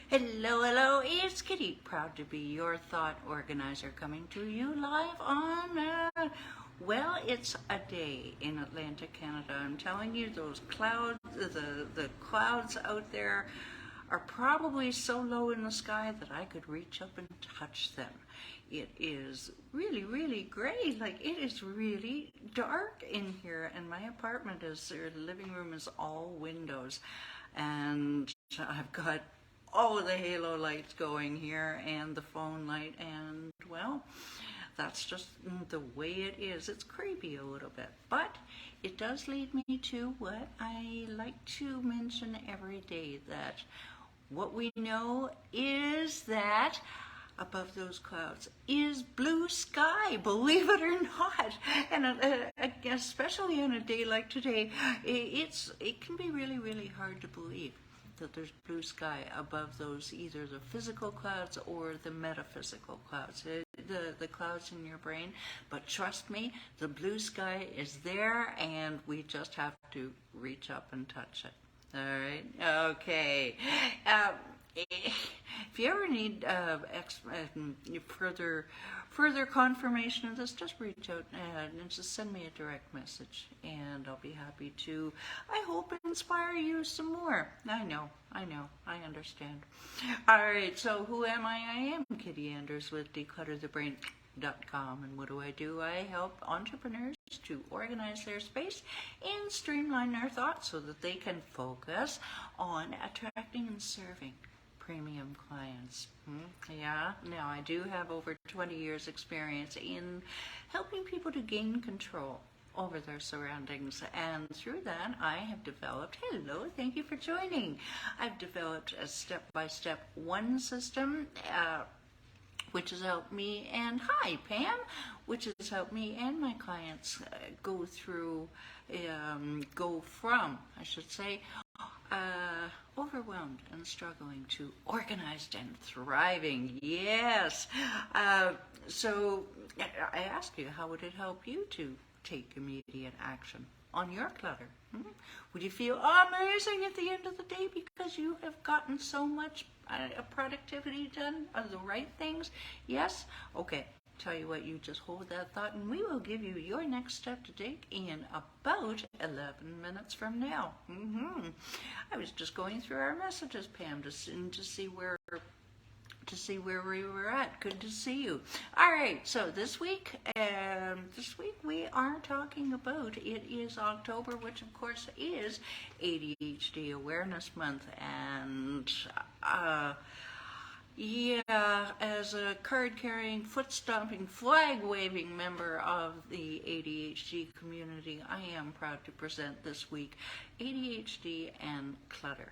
Hello, hello, it's Kitti, proud to be your thought organizer, coming to you live on, it's a day in Atlanta, Canada. I'm telling you, those clouds, the clouds out there are probably so low in the sky that I could reach up and touch them. It is really, really gray, like it is really dark in here, and my apartment is, the living room is all windows, and I've got all of the halo lights going here and the phone light, and well, that's just the way it is. It's creepy a little bit, but it does lead me to what I like to mention every day, that what we know is that above those clouds is blue sky, believe it or not. And especially on a day like today, it can be really, really hard to believe that there's blue sky above those, either the physical clouds or the metaphysical clouds, the clouds in your brain. But trust me, the blue sky is there, and we just have to reach up and touch it. All right. Okay. If you ever need further confirmation of this, just reach out and just send me a direct message, and I'll be happy to, I hope, inspire you some more. I know, I understand. All right, so who am I? I am Kitti Anders with DeclutterTheBrain.com, and what do? I help entrepreneurs to organize their space and streamline their thoughts so that they can focus on attracting and serving premium clients. Yeah, now I do have over 20 years experience in helping people to gain control over their surroundings, and through that I have developed, hello, thank you for joining, I've developed a step-by-step one system which has helped me, and hi Pam, which has helped me and my clients go from, I should say, overwhelmed and struggling to organized and thriving. Yes. So I ask you, how would it help you to take immediate action on your clutter? Would you feel amazing at the end of the day because you have gotten so much productivity done of the right things? Yes? Okay. Tell you what, you just hold that thought, and we will give you your next step to take in about 11 minutes from now. I was just going through our messages, Pam, to see where we were at. Good to see you. All right, so this week we are talking about, it is October, which of course is ADHD Awareness Month, and yeah, as a card-carrying, foot-stomping, flag-waving member of the ADHD community, I am proud to present this week ADHD and clutter.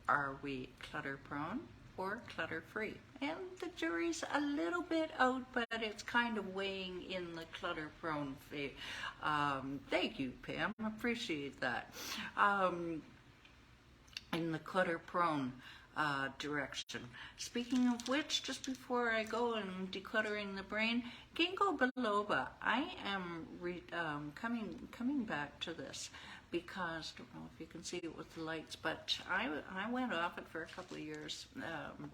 Are we clutter-prone or clutter-free? And the jury's a little bit out, but it's kind of weighing in the clutter-prone phase. Thank you, Pam. Appreciate that. In the clutter-prone direction. Speaking of which, just before I go and decluttering the brain, ginkgo biloba. I am coming back to this because, I don't know if you can see it with the lights, but I went off it for a couple of years,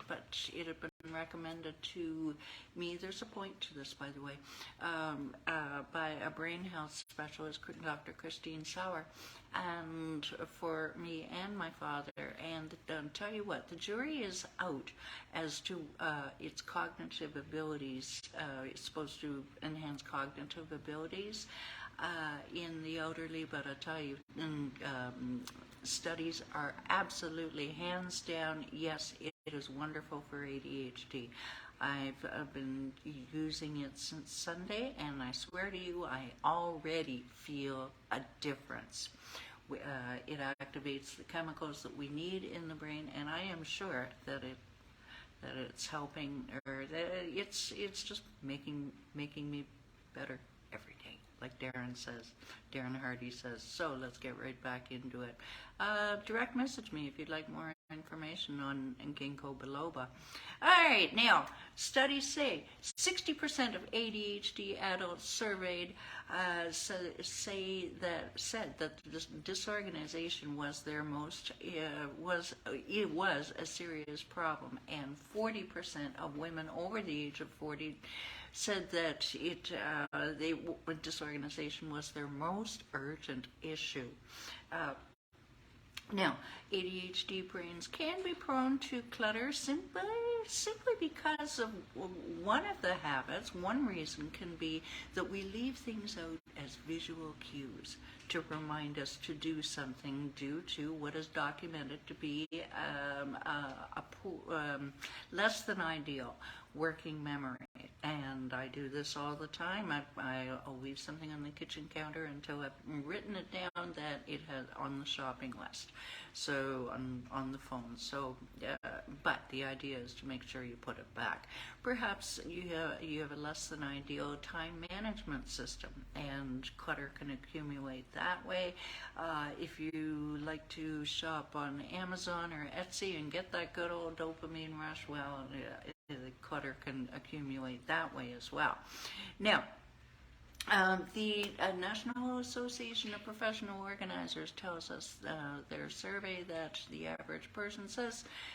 but it had been recommended to me, there's a point to this, by the way, by a brain health specialist, Dr. Christine Sauer, and for me and my father. And tell you what, the jury is out as to its cognitive abilities. It's supposed to enhance cognitive abilities in the elderly, but I tell you, studies are absolutely hands down, yes, it is wonderful for ADHD. I've been using it since Sunday, and I swear to you, I already feel a difference. It activates the chemicals that we need in the brain, and I am sure that it's helping, or that it's just making me better every day, like Darren Hardy says. So let's get right back into it. Direct message me if you'd like more information on ginkgo biloba. All right, now studies say 60% of ADHD adults surveyed said that disorganization was their most was a serious problem, and 40% of women over the age of 40 said that disorganization was their most urgent issue. Now, ADHD brains can be prone to clutter simply because of one of the habits. One reason can be that we leave things out as visual cues to remind us to do something due to what is documented to be less than ideal working memory. And I do this all the time. I'll leave something on the kitchen counter until I've written it down that it has on the shopping list, so on the phone. So, but the idea is to make sure you put it back. Perhaps you have a less than ideal time management system, and clutter can accumulate that way. If you like to shop on Amazon or Etsy and get that good old dopamine rush, well, the clutter can accumulate that way as well. Now, the National Association of Professional Organizers tells us their survey that the average person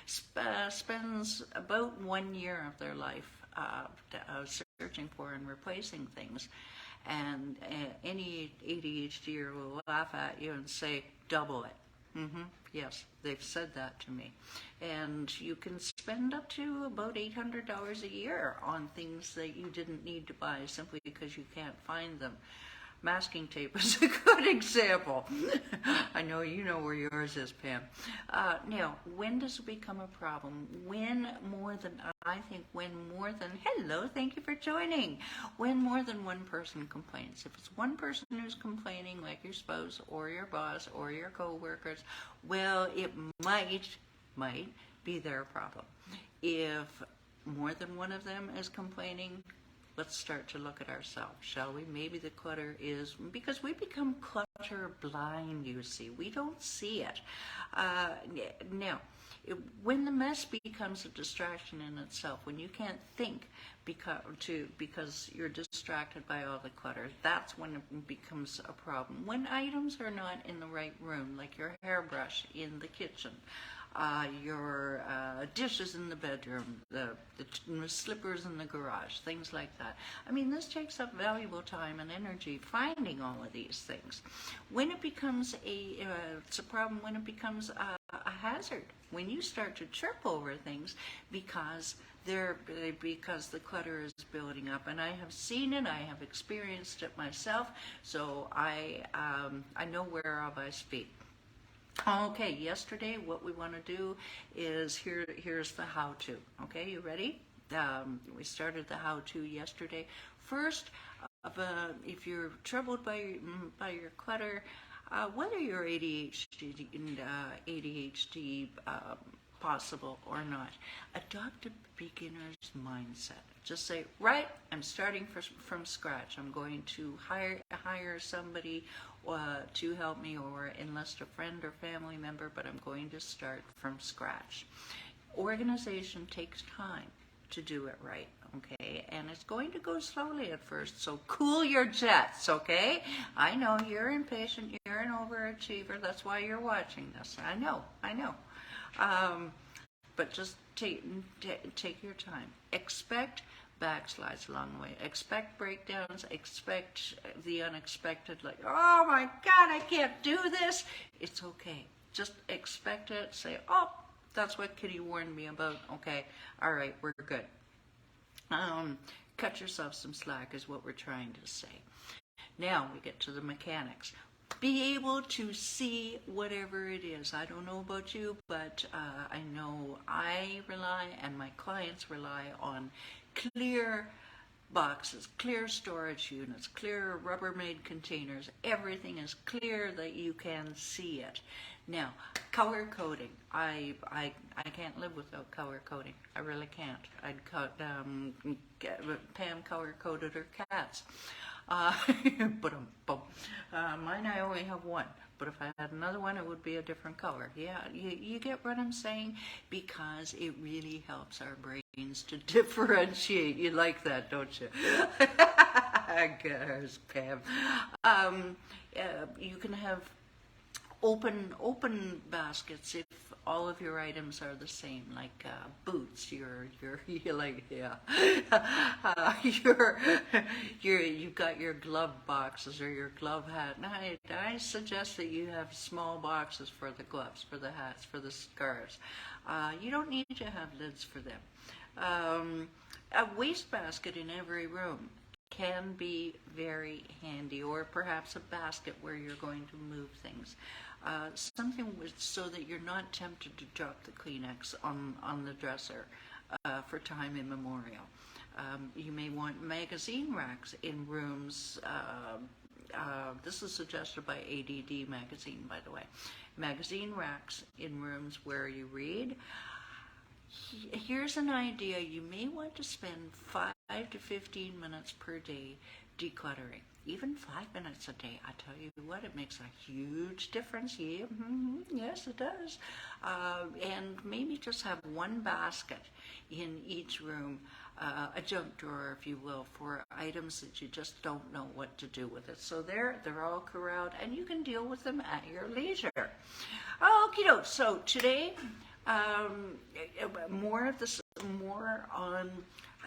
spends about 1 year of their life searching for and replacing things. And any ADHDer will laugh at you and say, double it. Yes, they've said that to me. And you can spend up to about $800 a year on things that you didn't need to buy simply because you can't find them. Masking tape is a good example. I know you know where yours is, Pam. Now, when does it become a problem? Hello, thank you for joining. When more than one person complains. If it's one person who's complaining, like your spouse or your boss or your co-workers, well, it might be their problem. If more than one of them is complaining, let's start to look at ourselves, shall we? Maybe the clutter is because we become clutter blind, you see. We don't see it. Now, when the mess becomes a distraction in itself, when you can't think because you're distracted by all the clutter, that's when it becomes a problem. When items are not in the right room, like your hairbrush in the kitchen, your dishes in the bedroom, the slippers in the garage, things like that. I mean, this takes up valuable time and energy finding all of these things. When it becomes it's a problem when it becomes a hazard. When you start to trip over things because the clutter is building up, and I have seen it, I have experienced it myself, so I know whereof I speak. Okay, yesterday what we want to do is here's the how-to. Okay, you ready? We started the how-to yesterday. First, if you're troubled by your clutter, whether you're ADHD possible or not, adopt a beginner's mindset. Just say, right, I'm starting from scratch. I'm going to hire somebody to help me or enlist a friend or family member, but I'm going to start from scratch. Organization takes time to do it right, okay? And it's going to go slowly at first, so cool your jets, okay? I know you're impatient, you're an overachiever, that's why you're watching this. I know. But just take your time. Expect backslides along the way. Expect breakdowns. Expect the unexpected, like, oh my God, I can't do this. It's okay. Just expect it. Say, oh, that's what Kitti warned me about. Okay, all right, we're good. Cut yourself some slack is what we're trying to say. Now we get to the mechanics. Be able to see whatever it is. I don't know about you, but I know I rely and my clients rely on clear boxes, clear storage units, clear Rubbermaid containers. Everything is clear that you can see it. Now, color coding. I can't live without color coding. I really can't. Pam color coded her cats. Uh, but mine I only have one. But if I had another one, it would be a different color. Yeah, you get what I'm saying? Because it really helps our brains to differentiate. You like that, don't you? Gosh, Pam. You can have open baskets if all of your items are the same, like boots. You like, yeah. You've got your glove boxes or your glove hat. And I suggest that you have small boxes for the gloves, for the hats, for the scarves. You don't need to have lids for them. A wastebasket in every room can be very handy, or perhaps a basket where you're going to move things. Something so that you're not tempted to drop the Kleenex on the dresser for time immemorial. You may want magazine racks in rooms. This is suggested by ADD magazine, by the way. Magazine racks in rooms where you read. Here's an idea. You may want to spend 5 to 15 minutes per day decluttering. Even 5 minutes a day, I tell you what, it makes a huge difference. Yeah, yes, it does. And maybe just have one basket in each room, a junk drawer, if you will, for items that you just don't know what to do with it. So they're all corralled, and you can deal with them at your leisure. Okie doke. So today, more on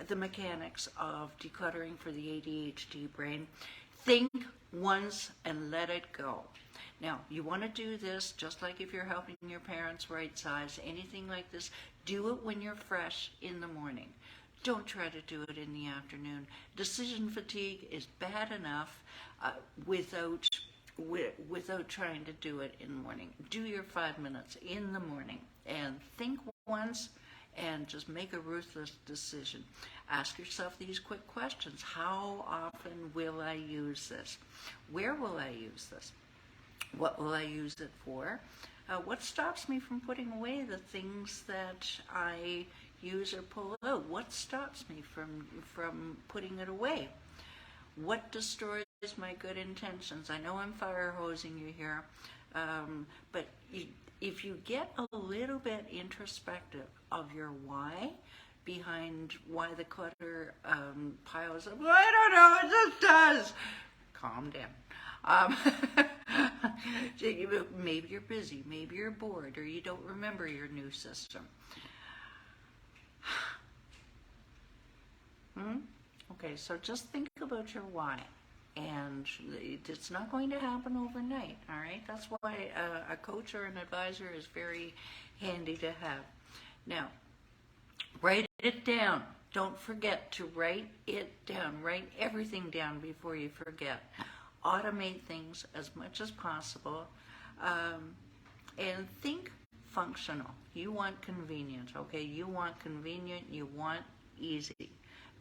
the mechanics of decluttering for the ADHD brain. Think once and let it go. Now, you want to do this just like if you're helping your parents right size, anything like this, do it when you're fresh in the morning. Don't try to do it in the afternoon. Decision fatigue is bad enough without trying to do it in the morning. Do your 5 minutes in the morning and think once and just make a ruthless decision. Ask yourself these quick questions. How often will I use this? Where will I use this? What will I use it for? What stops me from putting away the things that I use or pull out? What stops me from putting it away? What destroys my good intentions? I know I'm fire hosing you here, but if you get a little bit introspective of your why behind why the clutter piles up, I don't know, it just does. Calm down. Maybe you're busy, maybe you're bored, or you don't remember your new system. Okay, so just think about your why. And it's not going to happen overnight, all right? That's why a coach or an advisor is very handy to have. Now, write it down. Don't forget to write it down. Write everything down before you forget. Automate things as much as possible. And think functional. You want convenient, okay? You want convenient, you want easy.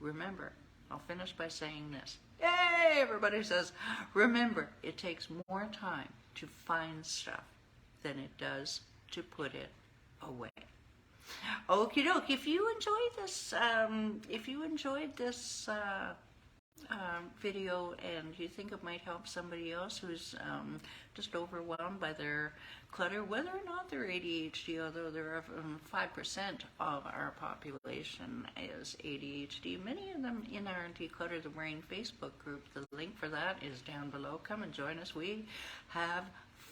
Remember, I'll finish by saying this. Yay! Everybody says, remember, it takes more time to find stuff than it does to put it away. Okie doke. If you enjoyed this video and you think it might help somebody else who's just overwhelmed by their clutter, whether or not they're ADHD, although there are 5% of our population is ADHD, many of them in our Declutter the Brain Facebook group. The link for that is down below. Come and join us. We have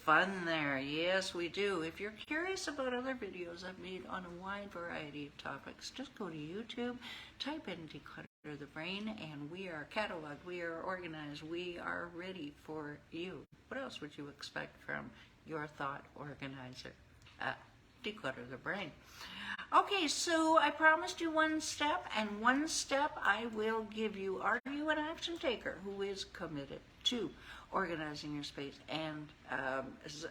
fun there. Yes, we do. If you're curious about other videos I've made on a wide variety of topics, just go to YouTube, type in Declutter the Brain, and we are cataloged, we are organized, we are ready for you. What else would you expect from your thought organizer? Declutter the Brain. Okay, so I promised you one step, and one step I will give you. Are you an action taker who is committed to organizing your space and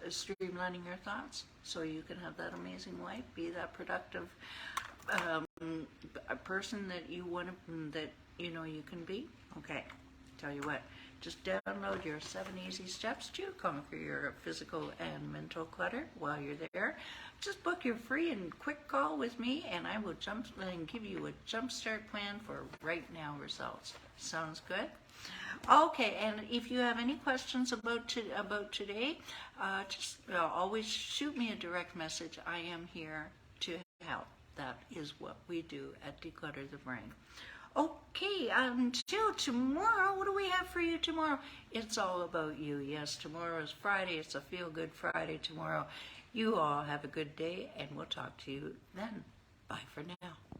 streamlining your thoughts so you can have that amazing life, be that productive a person that you want to, that you know you can be? Okay, tell you what, just download your 7 easy steps to conquer your physical and mental clutter while you're there. just book your free and quick call with me, and I will jump and give you a jumpstart plan for right now results. Sounds good? Okay, and if you have any questions about today, just always shoot me a direct message. I am here to help. That is what we do at Declutter the Brain. Okay, until tomorrow, what do we have for you tomorrow? It's all about you. Yes, tomorrow is Friday. It's a feel-good Friday tomorrow. You all have a good day, and we'll talk to you then. Bye for now.